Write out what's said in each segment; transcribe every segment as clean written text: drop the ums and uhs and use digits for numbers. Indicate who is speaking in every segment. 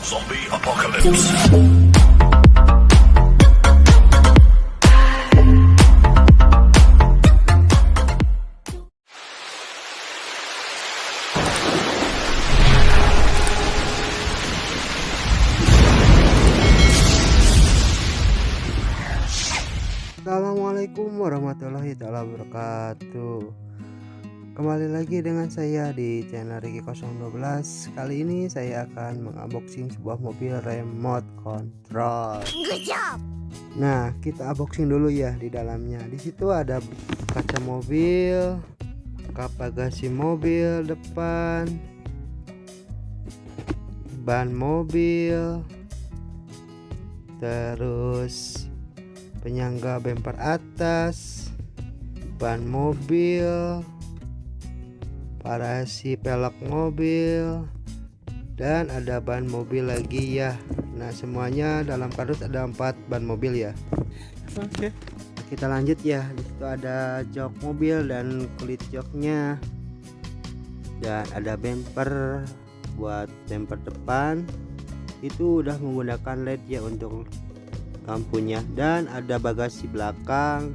Speaker 1: Zombie Apocalypse.
Speaker 2: Assalamualaikum warahmatullahi wabarakatuh. Kembali lagi dengan saya di channel Ricky 012. Kali ini saya akan mengunboxing sebuah mobil remote control.
Speaker 3: Good job.
Speaker 2: Nah, kita unboxing dulu ya di dalamnya. Di situ ada kaca mobil, kap bagasi mobil depan, ban mobil, terus penyangga bumper atas, ban mobil, parasi pelek mobil, dan ada ban mobil lagi ya. Nah, semuanya dalam kardus ada 4 ban mobil ya. Oke. Kita lanjut ya. Di situ ada jok mobil dan kulit joknya. Dan ada bumper buat bumper depan. Itu udah menggunakan LED ya untuk lampunya, dan ada bagasi belakang,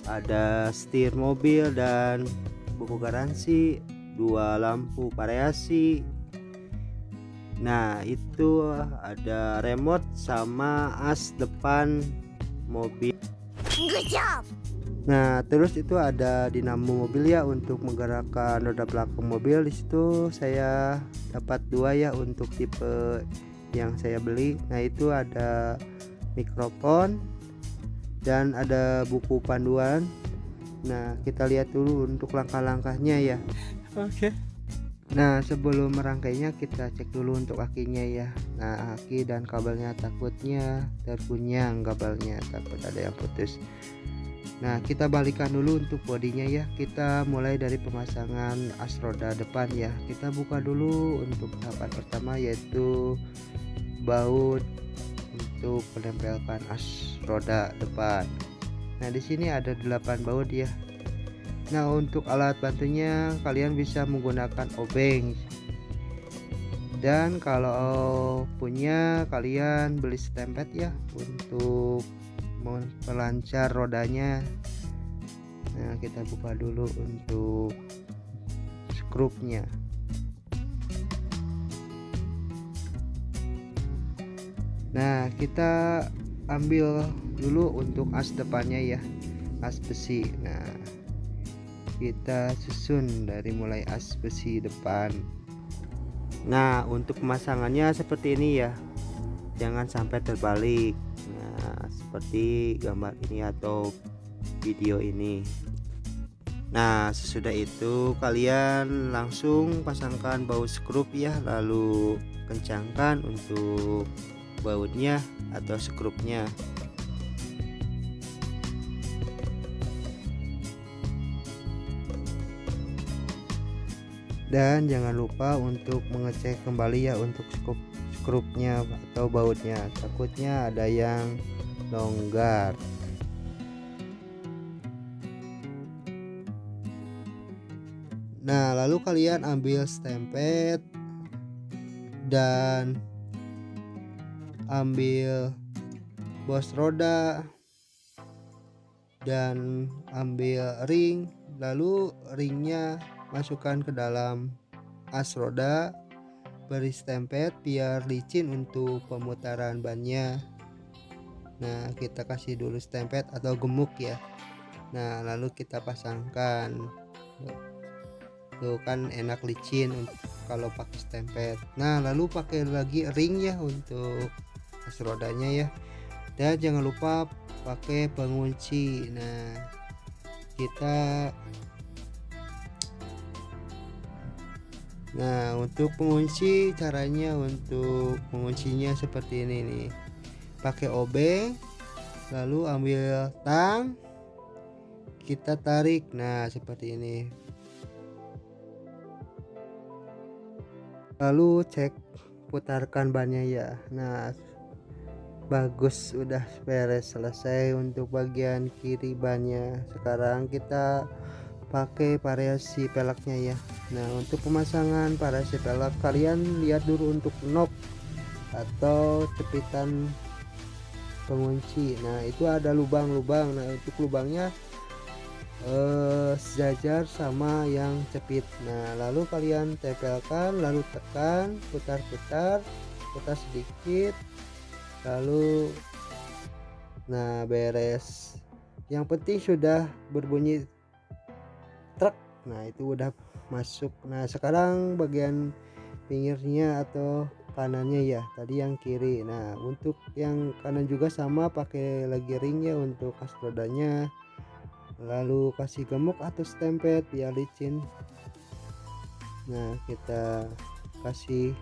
Speaker 2: ada setir mobil dan buku garansi, 2 lampu variasi. Nah, itu ada remote sama as depan mobil.
Speaker 3: Good job.
Speaker 2: Nah, terus itu ada dinamo mobil ya untuk menggerakkan roda belakang mobil. Di situ saya dapat 2 ya untuk tipe yang saya beli. Nah, itu ada mikrofon dan ada buku panduan. Nah, kita lihat dulu untuk langkah-langkahnya ya. Oke. Nah, sebelum merangkainya kita cek dulu untuk akinya ya. Nah, aki dan kabelnya takutnya tergunyang, kabelnya takut ada yang putus. Nah, kita balikan dulu untuk bodinya ya. Kita mulai dari pemasangan as roda depan ya. Kita buka dulu untuk tahapan pertama, yaitu baut untuk menempelkan as roda depan. Nah, di sini ada 8 baut ya. Nah, untuk alat bantunya kalian bisa menggunakan obeng. Dan kalau punya kalian beli stempet ya untuk memperlancar rodanya. Nah, kita buka dulu untuk skrupnya. Nah, kita ambil dulu untuk as depannya ya, as besi. Nah, kita susun dari mulai as besi depan. Nah, untuk pemasangannya seperti ini ya, jangan sampai terbalik. Nah, seperti gambar ini atau video ini. Nah, sesudah itu kalian langsung pasangkan baut skrup ya, lalu kencangkan untuk bautnya atau skrupnya. Dan jangan lupa untuk mengecek kembali ya untuk skrupnya atau bautnya, takutnya ada yang longgar. Nah, lalu kalian ambil stempet dan ambil bos roda dan ambil ring, lalu ringnya masukkan ke dalam as roda, beri stempet biar licin untuk pemutaran bannya. Nah, kita kasih dulu stempet atau gemuk ya. Nah, lalu kita pasangkan. Tuh kan enak licin kalau pakai stempet. Nah, lalu pakai lagi ring ya untuk as rodanya ya. Dan jangan lupa pakai pengunci. Nah, untuk pengunci, caranya untuk penguncinya seperti ini nih. Pakai obeng, lalu ambil tang, kita tarik. Nah, seperti ini. Lalu cek, putarkan bannya ya. Nah, bagus, udah beres, selesai untuk bagian kiri bannya. Sekarang kita pakai variasi peleknya ya. Nah, untuk pemasangan variasi pelek kalian lihat dulu untuk knob atau cepitan pengunci. Nah itu ada lubang-lubang. Nah untuk lubangnya sejajar sama yang cepit. Nah lalu kalian tempelkan, lalu tekan, putar-putar, putar sedikit, lalu nah beres. Yang penting sudah berbunyi truk. Nah itu udah masuk. Nah sekarang bagian pinggirnya atau kanannya ya, tadi yang kiri. Nah untuk yang kanan juga sama, pakai lagi ringnya untuk as rodanya, lalu kasih gemuk atau stempet biar licin. Nah kita kasih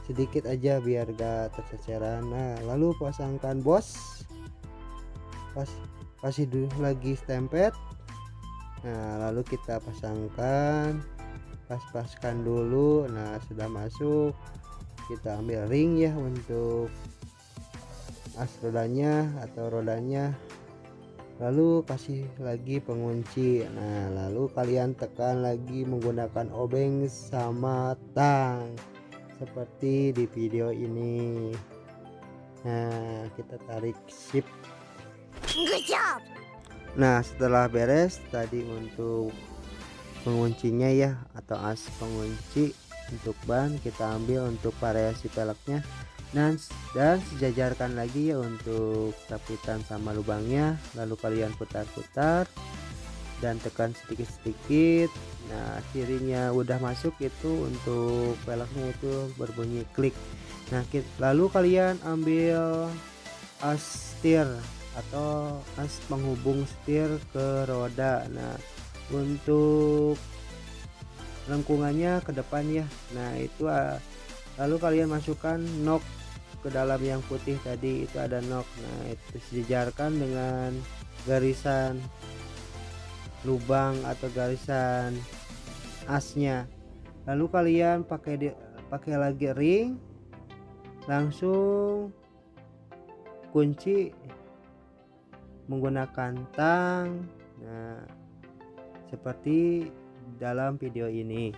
Speaker 2: sedikit aja biar gak terceceran. Nah lalu pasangkan bos, kasih dulu lagi stempet. Nah lalu kita pasangkan, pas-paskan dulu. Nah sudah masuk, kita ambil ring ya untuk as rodanya atau rodanya, lalu kasih lagi pengunci. Nah lalu kalian tekan lagi menggunakan obeng sama tang seperti di video ini. Nah kita tarik sip.
Speaker 3: Good job.
Speaker 2: Nah setelah beres tadi untuk penguncinya ya atau as pengunci, untuk ban kita ambil untuk variasi peleknya, dan sejajarkan lagi ya untuk sapitan sama lubangnya. Lalu kalian putar-putar dan tekan sedikit-sedikit. Nah kirinya udah masuk, itu untuk peleknya itu berbunyi klik. Nah lalu kalian ambil as setir atau as penghubung setir ke roda. Nah untuk lengkungannya ke depan ya. Nah itu lalu kalian masukkan nok ke dalam yang putih tadi, itu ada nok. Nah itu sejajarkan dengan garisan lubang atau garisan asnya. Lalu kalian pakai lagi ring, langsung kunci menggunakan tang. Nah seperti dalam video ini.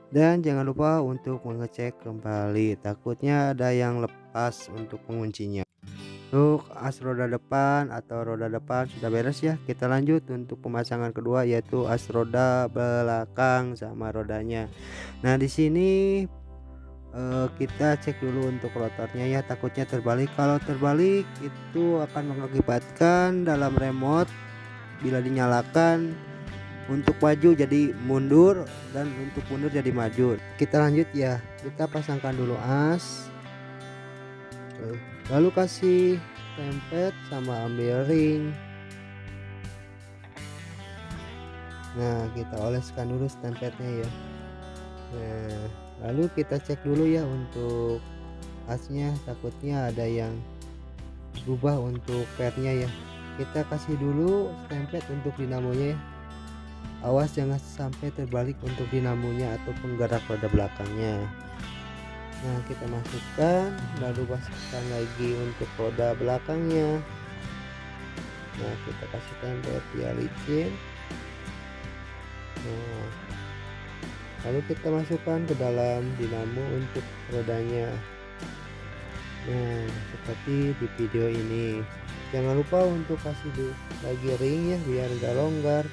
Speaker 2: Dan jangan lupa untuk mengecek kembali, takutnya ada yang lepas untuk penguncinya. Untuk as roda depan atau roda depan sudah beres ya. Kita lanjut untuk pemasangan kedua, yaitu as roda belakang sama rodanya. Nah di sini kita cek dulu untuk rotornya ya, takutnya terbalik. Kalau terbalik itu akan mengakibatkan dalam remote bila dinyalakan untuk maju jadi mundur dan untuk mundur jadi maju. Kita lanjut ya, kita pasangkan dulu as, lalu kasih tempet sama ambil ring. Nah kita oleskan dulu stempetnya ya. Nah lalu kita cek dulu ya untuk asnya, takutnya ada yang berubah untuk pednya ya. Kita kasih dulu stempet untuk dinamonya ya. Awas jangan sampai terbalik untuk dinamonya atau penggerak roda belakangnya. Nah kita masukkan, lalu pasangkan lagi untuk roda belakangnya. Nah kita kasih tempet biar licin. Nah lalu kita masukkan ke dalam dinamo untuk rodanya. Nah seperti di video ini. Jangan lupa untuk kasih lagi ring ya biar gak longgar.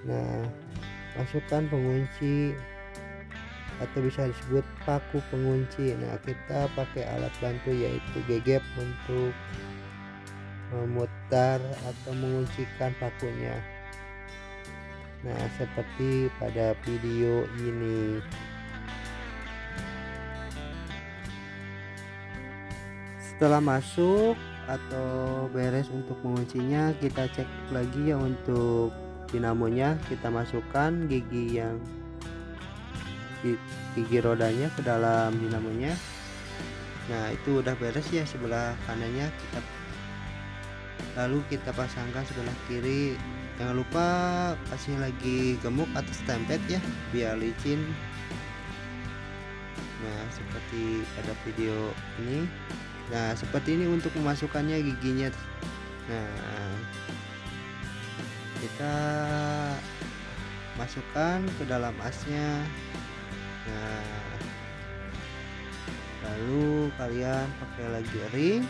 Speaker 2: Nah masukkan pengunci atau bisa disebut paku pengunci. Nah kita pakai alat bantu yaitu gegep untuk memutar atau menguncikan pakunya. Nah seperti pada video ini. Setelah masuk atau beres untuk menguncinya, kita cek lagi ya untuk dinamonya. Kita masukkan gigi rodanya ke dalam dinamonya. Nah itu udah beres ya sebelah kanannya. Lalu kita pasangkan sebelah kiri. Jangan lupa kasih lagi gemuk atau stempet ya biar licin. Nah seperti pada video ini. Nah seperti ini untuk memasukkannya giginya. Nah kita masukkan ke dalam asnya. Nah lalu kalian pakai lagi ring,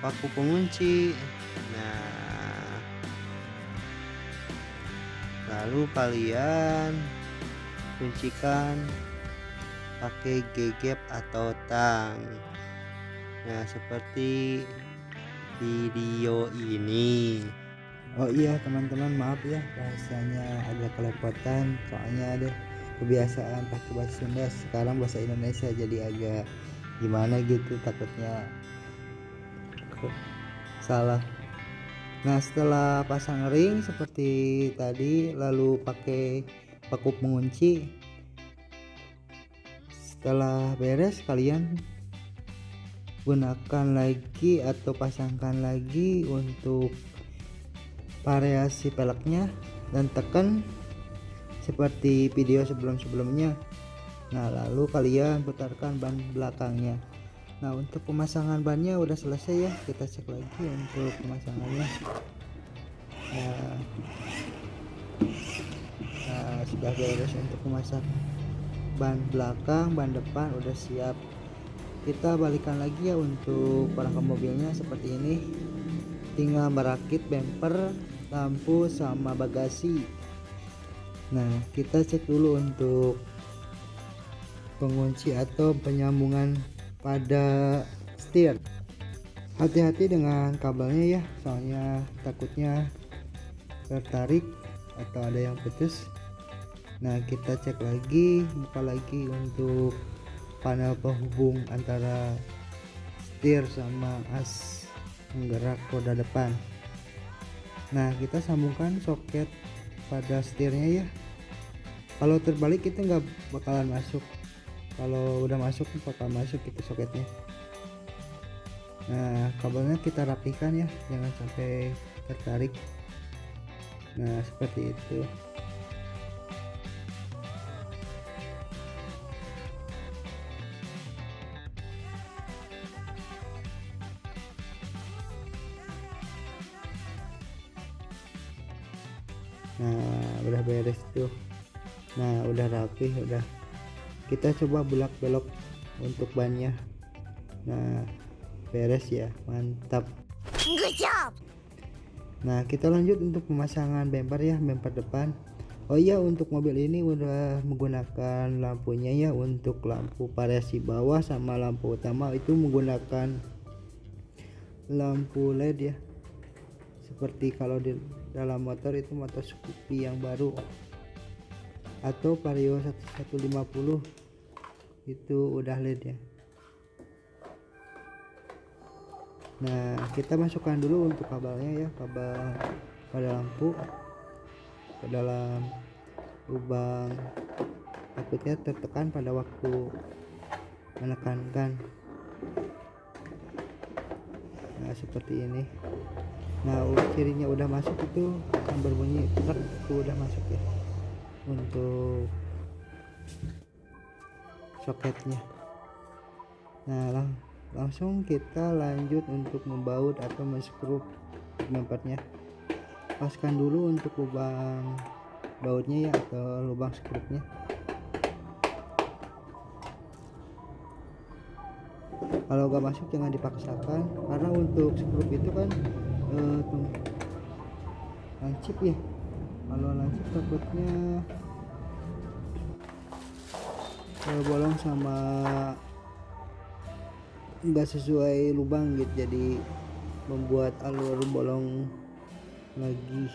Speaker 2: paku pengunci. Nah, lalu kalian kuncikan pakai gegep atau tang. Nah, seperti video ini.
Speaker 1: Oh iya teman-teman, maaf ya bahasanya agak kelepotan, soalnya ada kebiasaan pakai bahasa Sunda, sekarang bahasa Indonesia jadi agak gimana gitu, takutnya salah. Nah, setelah pasang ring seperti tadi, lalu pakai paku pengunci. Setelah beres, kalian gunakan lagi atau pasangkan lagi untuk variasi peleknya dan tekan seperti video sebelum-sebelumnya. Nah, lalu kalian putarkan ban belakangnya. Nah, untuk pemasangan bannya udah selesai ya, kita cek lagi untuk pemasangannya. Nah, sudah beres untuk memasang ban belakang, ban depan udah siap. Kita balikan lagi ya untuk perangkat mobilnya seperti ini. Tinggal merakit bumper, lampu sama bagasi. Nah, kita cek dulu untuk pengunci atau penyambungan pada setir. Hati-hati dengan kabelnya ya, soalnya takutnya tertarik atau ada yang putus. Nah, kita cek lagi, buka lagi untuk panel penghubung antara setir sama as penggerak roda depan. Nah, kita sambungkan soket pada setirnya ya. Kalau terbalik itu nggak bakalan masuk, kalau udah masuk bakal masuk itu soketnya. Nah, kabelnya kita rapikan ya, jangan sampai tertarik. Nah, seperti itu. Nah, udah beres tuh. Nah, udah rapi, udah. Kita coba belok-belok untuk bannya. Nah, beres ya, mantap.
Speaker 3: Good job.
Speaker 1: Nah, kita lanjut untuk pemasangan bumper ya, bumper depan. Oh iya, untuk mobil ini udah menggunakan lampunya ya, untuk lampu variasi bawah sama lampu utama itu menggunakan lampu LED ya. Seperti kalau di dalam motor itu motor Scoopy yang baru atau Vario 1150 itu udah LED ya. Nah, kita masukkan dulu untuk kabelnya ya, kabel pada lampu ke dalam lubang, takutnya tertekan pada waktu menekankan. Nah, seperti ini. Nah, cirinya udah masuk itu akan berbunyi truk, itu udah masuk ya untuk soketnya. Nah, langsung kita lanjut untuk membaut atau menskrup bumpernya. Paskan dulu untuk lubang bautnya ya, atau lubang skrupnya. Kalau gak masuk jangan dipaksakan, karena untuk skrup itu kan lancip ya. Kalau lancip takutnya bolong sama nggak sesuai lubang gitu, jadi membuat alur bolong lagi.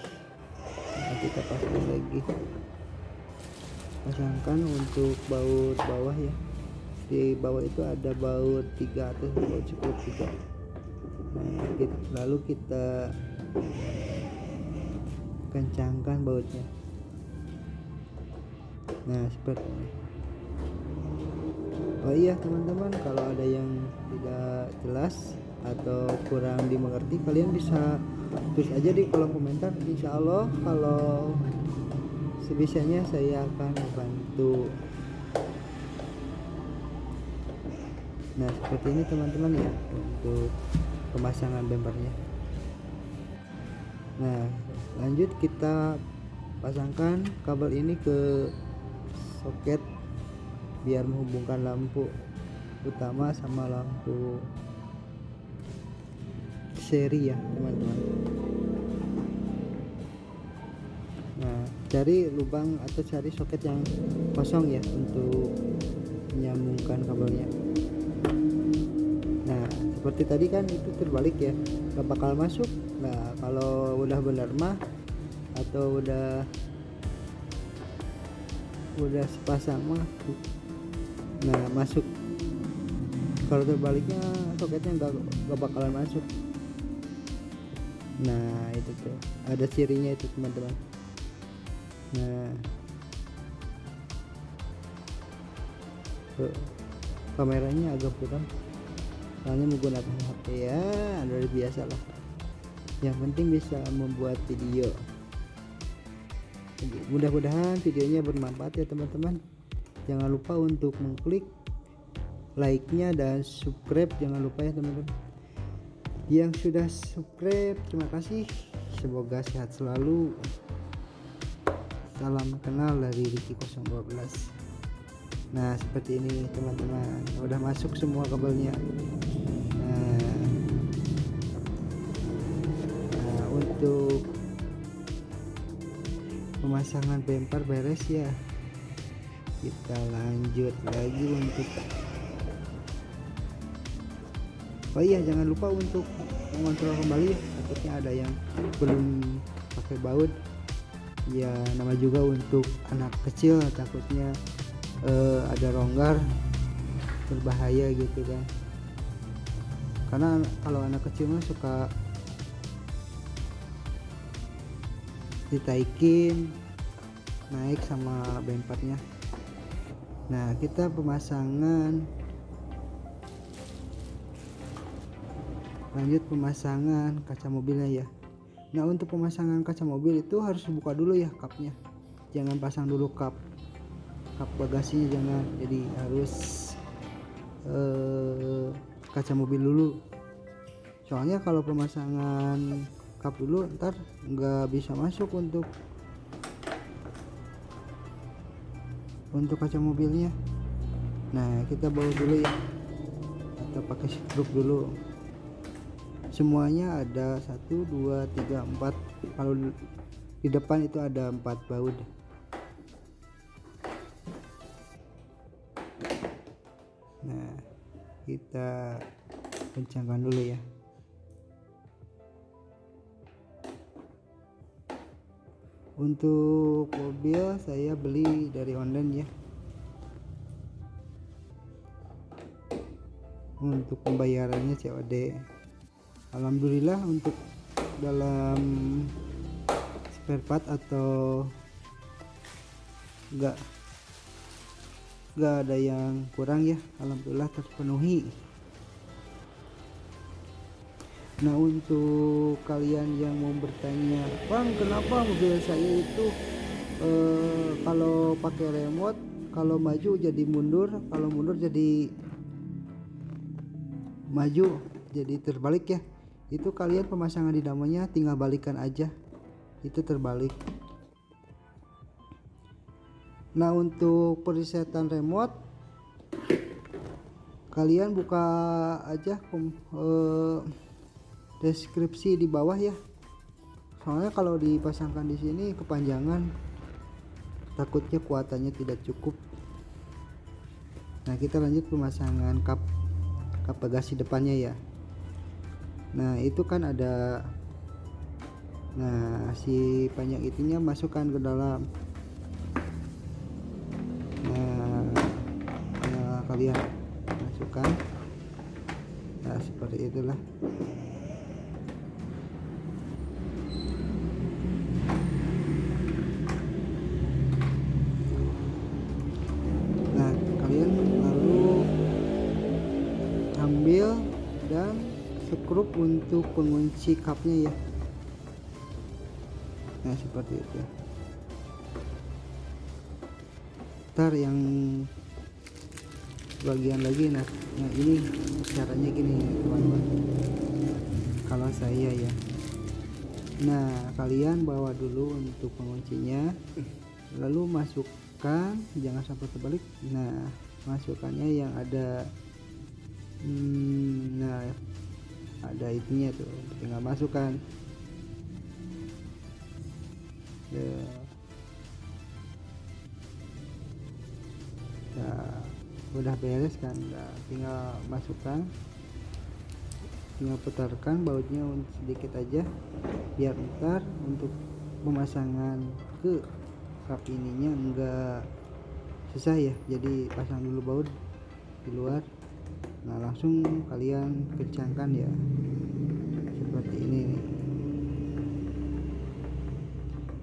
Speaker 1: Nah, kita pasang lagi, pasangkan untuk baut bawah ya. Di bawah itu ada baut 3 atau baut skrup 3. Nah, lalu kita kencangkan bautnya. Nah, seperti ini. Oh iya teman-teman, kalau ada yang tidak jelas atau kurang dimengerti, kalian bisa tulis aja di kolom komentar. Insya Allah kalau sebisanya saya akan membantu. Nah, seperti ini teman-teman ya untuk pemasangan bumpernya. Nah, lanjut kita pasangkan kabel ini ke soket biar menghubungkan lampu. utama sama lampu seri ya teman-teman. Nah, cari lubang atau cari soket yang kosong ya untuk menyambungkan kabelnya. Nah, seperti tadi kan itu terbalik ya, gak bakal masuk. Nah, kalau udah benar mah atau udah sepasang mah, nah masuk. Kalau terbaliknya soketnya gak bakalan masuk. Nah itu tuh ada cirinya itu teman-teman. Nah tuh, kameranya agak kurang soalnya menggunakan HP ya, dari biasa lah. Yang penting bisa membuat video. Mudah-mudahan videonya bermanfaat ya teman-teman. Jangan lupa untuk mengklik like-nya dan subscribe, jangan lupa ya teman-teman. Yang sudah subscribe terima kasih, semoga sehat selalu. Salam kenal dari Ricky 012. Nah seperti ini teman-teman, udah masuk semua kabelnya. Nah untuk pemasangan bumper beres ya, kita lanjut lagi untuk oh iya jangan lupa untuk mengontrol kembali ya, takutnya ada yang belum pakai baut ya, nama juga untuk anak kecil takutnya ada longgar berbahaya gitu kan, karena kalau anak kecil mah suka ditaikin naik sama bempernya. Nah kita lanjut pemasangan kaca mobilnya ya. Nah untuk pemasangan kaca mobil itu harus buka dulu ya kapnya, jangan pasang dulu kap bagasinya jangan, jadi harus kaca mobil dulu. Soalnya kalau pemasangan kap dulu ntar nggak bisa masuk untuk kaca mobilnya. Nah kita bawa dulu ya, atau pakai skrup dulu. Semuanya ada 1 2 3 4, kalau di depan itu ada 4 baut. Nah kita kencangkan dulu ya. Untuk mobil saya beli dari online ya. Untuk pembayarannya COD. Alhamdulillah untuk dalam spare part atau enggak ada yang kurang ya, alhamdulillah terpenuhi. Nah untuk kalian yang mau bertanya, Bang kenapa mobil saya itu kalau pakai remote, kalau maju jadi mundur, kalau mundur jadi maju, jadi terbalik ya. Itu kalian pemasangan dinamonya tinggal balikan aja, itu terbalik. Nah untuk presetan remote kalian buka aja deskripsi di bawah ya, soalnya kalau dipasangkan di sini kepanjangan, takutnya kuatannya tidak cukup. Nah kita lanjut pemasangan kap bagasi depannya ya. Nah itu kan ada, nah si panjang itunya masukkan ke dalam. Nah kalian masukkan, nah seperti itulah. Ambil dan skrup untuk pengunci kapnya ya. Nah seperti itu. Ntar yang bagian lagi, nah ini caranya gini teman-teman, kalau saya ya. Nah kalian bawa dulu untuk penguncinya, lalu masukkan, jangan sampai terbalik. Nah masukkannya yang ada Nah, ada itunya tuh, tinggal masukkan ya. Nah, udah beres kan, nah, tinggal masukkan, tinggal putarkan bautnya sedikit aja biar ntar untuk pemasangan ke kap ininya enggak susah ya. Jadi pasang dulu baut di luar, nah langsung kalian kencangkan ya seperti ini nih.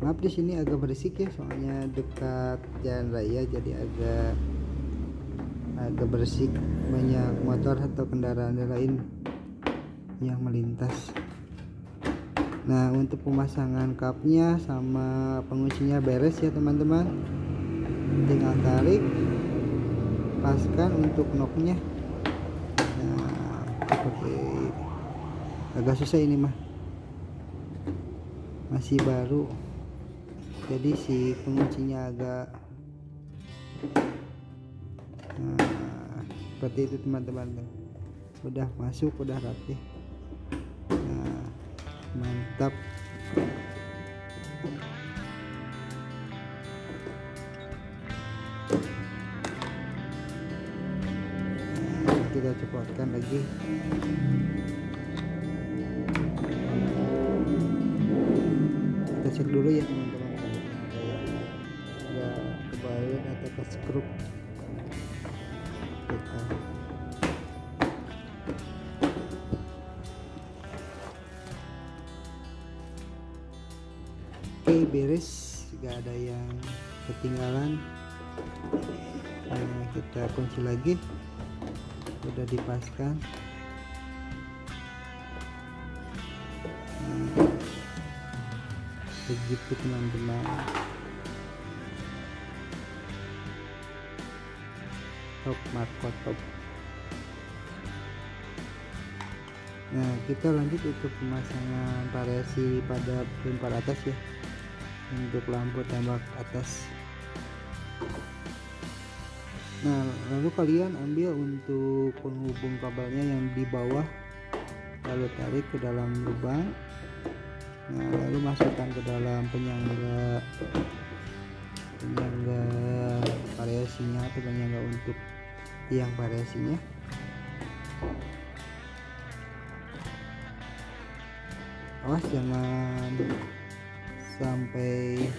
Speaker 1: Maaf di sini agak berisik ya, soalnya dekat jalan raya jadi agak berisik, banyak motor atau kendaraan lain yang melintas. Nah, untuk pemasangan kapnya sama penguncinya beres ya teman-teman, tinggal tarik, paskan untuk knocknya. Nah, seperti agak susah ini mah, masih baru, jadi si penguncinya agak seperti itu teman-teman. Udah masuk, udah rapi. Nah, mantap. Nah, kita cepatkan lagi. Kita cek dulu ya teman-teman, ada kebaut atau ke skrup. Oke, beres, gak ada yang ketinggalan. Nah, kita kunci lagi, udah dipaskan. Begitu teman-teman. Top Marco top. Nah, kita lanjut untuk pemasangan variasi pada bumper atas ya, untuk lampu tembak atas. Nah, lalu kalian ambil untuk penghubung kabelnya yang di bawah, lalu tarik ke dalam lubang. Nah, lalu masukkan ke dalam penyangga variasinya atau penyangga untuk tiang variasinya. Awas jangan sampai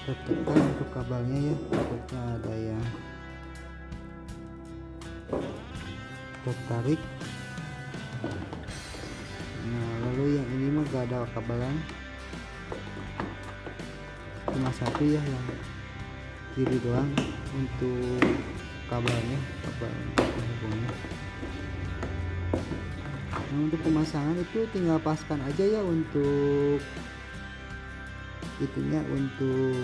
Speaker 1: tertekan untuk kabelnya ya, takutnya ada yang tertarik. Nah, lalu yang ini mah gak ada kabelan, cuma satu ya yang kiri doang untuk kabelnya, kabel penghubungnya. Nah, untuk pemasangan itu tinggal paskan aja ya untuk itunya, untuk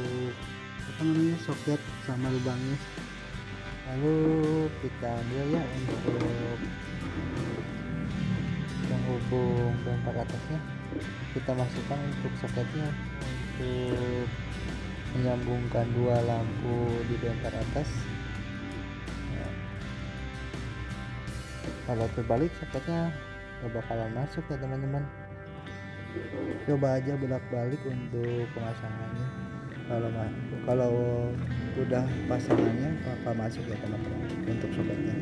Speaker 1: apa namanya, soket sama lubangnya. Lalu kita ambil ya untuk penghubung bumper atasnya, kita masukkan untuk soketnya untuk menyambungkan dua lampu di bumper atas. Nah, kalau terbalik soketnya gak bakalan masuk ya teman-teman. Coba aja bolak-balik untuk pemasangannya. Kalau udah pasangannya bakal masuk ya teman-teman untuk soketnya.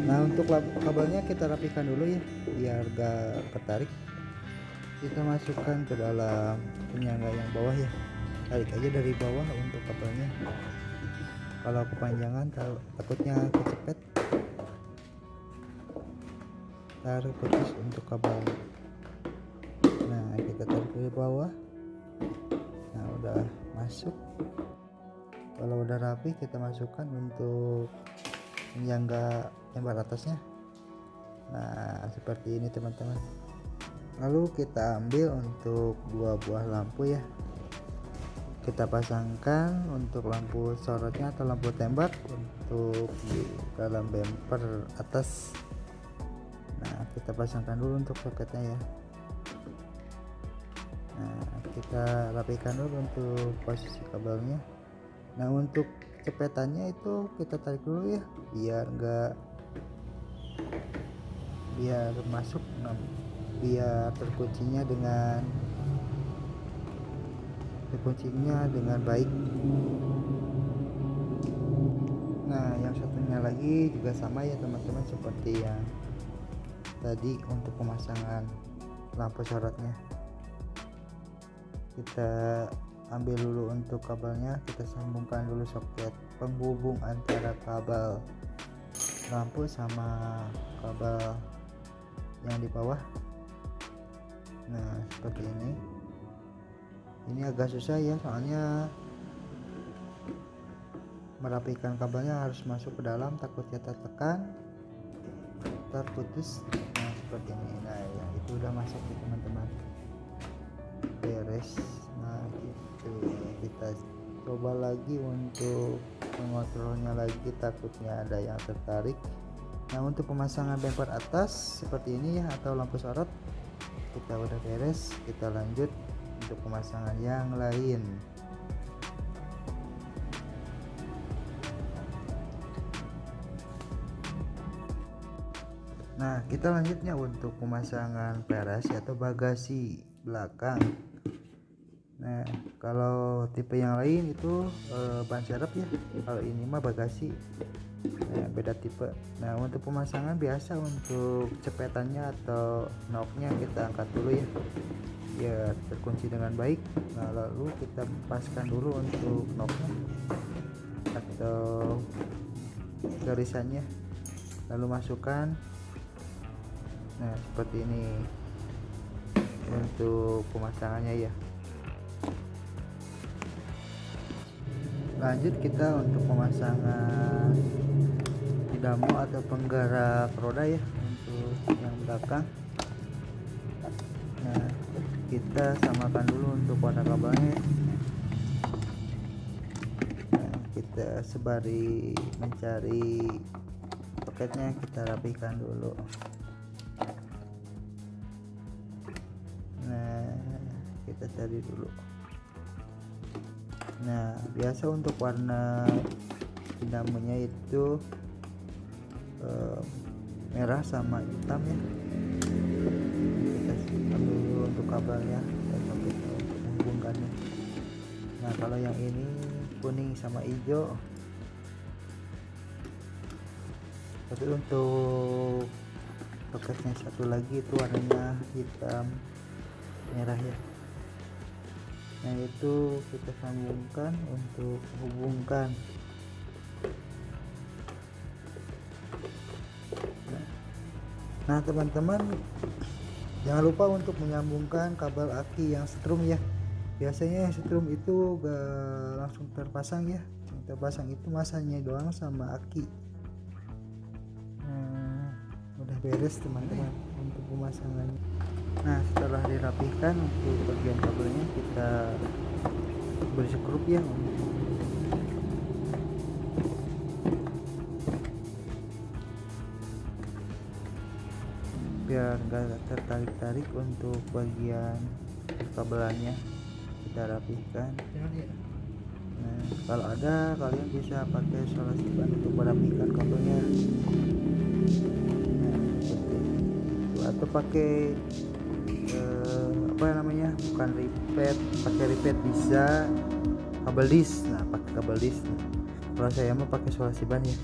Speaker 1: Nah, untuk kabelnya kita rapikan dulu ya biar gak ketarik. Kita masukkan ke dalam penyangga yang bawah ya, tarik aja dari bawah untuk kabelnya. Kalau kepanjangan takutnya kecepet, taruh putus untuk kabel. Nah, kita tarik dari bawah. Nah, udah masuk. Kalau udah rapi kita masukkan untuk penyangga lembar atasnya. Nah, seperti ini teman-teman. Lalu kita ambil untuk dua buah lampu ya, kita pasangkan untuk lampu sorotnya atau lampu tembak untuk di dalam bumper atas. Nah, kita pasangkan dulu untuk soketnya ya. Nah, kita rapikan dulu untuk posisi kabelnya. Nah, untuk cepetannya itu kita tarik dulu ya, biar masuk, biar terkuncinya dengan baik. Nah, yang satunya lagi juga sama ya teman-teman, seperti yang tadi untuk pemasangan lampu sorotnya. Kita ambil dulu untuk kabelnya, kita sambungkan dulu soket penghubung antara kabel lampu sama kabel yang di bawah. Nah, seperti ini agak susah ya, soalnya merapikan kabelnya harus masuk ke dalam, takutnya tertekan terputus. Nah, seperti ini. Nah ya, itu udah masuk nih teman-teman, beres. Nah gitu, kita coba lagi untuk mengontrolnya lagi, takutnya ada yang tertarik. Nah, untuk pemasangan bumper atas seperti ini ya, atau lampu sorot kita udah beres. Kita lanjut untuk pemasangan yang lain. Nah, kita lanjutnya untuk pemasangan garasi atau bagasi belakang. Nah, kalau tipe yang lain itu ban serep ya, kalau ini mah bagasi. Nah, beda tipe. Nah, untuk pemasangan biasa untuk cepetannya atau knocknya kita angkat dulu ya, biar terkunci dengan baik. Nah, lalu kita paskan dulu untuk knocknya atau garisannya, lalu masukkan. Nah, seperti ini untuk pemasangannya ya. Lanjut kita untuk pemasangan dinamo atau penggerak roda ya, untuk yang belakang. Nah, kita samakan dulu untuk warna kabelnya. Nah, kita sebari mencari soketnya, kita rapikan dulu. Nah, kita cari dulu. Nah, biasa untuk warna dinamonya itu merah sama hitam ya. Kita ambil dulu untuk kabelnya dan untuk menghubungkannya. Nah, kalau yang ini kuning sama hijau. Tapi untuk soketnya satu lagi itu warnanya hitam merah ya. Nah, itu kita sambungkan untuk hubungkan. Nah teman-teman, jangan lupa untuk menyambungkan kabel aki yang setrum ya. Biasanya yang setrum itu gak langsung terpasang ya, yang terpasang itu masanya doang sama aki. Nah, udah beres teman-teman untuk pemasangannya. Nah, setelah dirapihkan untuk bagian kabelnya, kita beri skrup ya, biar enggak tertarik-tarik. Untuk bagian kabelannya kita rapihkan. Nah, kalau ada kalian bisa pakai solasi ban untuk merapihkan kabelnya. Nah, atau pakai bukan ripet, pakai ripet bisa, kabel dis. Nah, pakai kabel dis. Nah, kalau saya mah pakai solasi ban ya.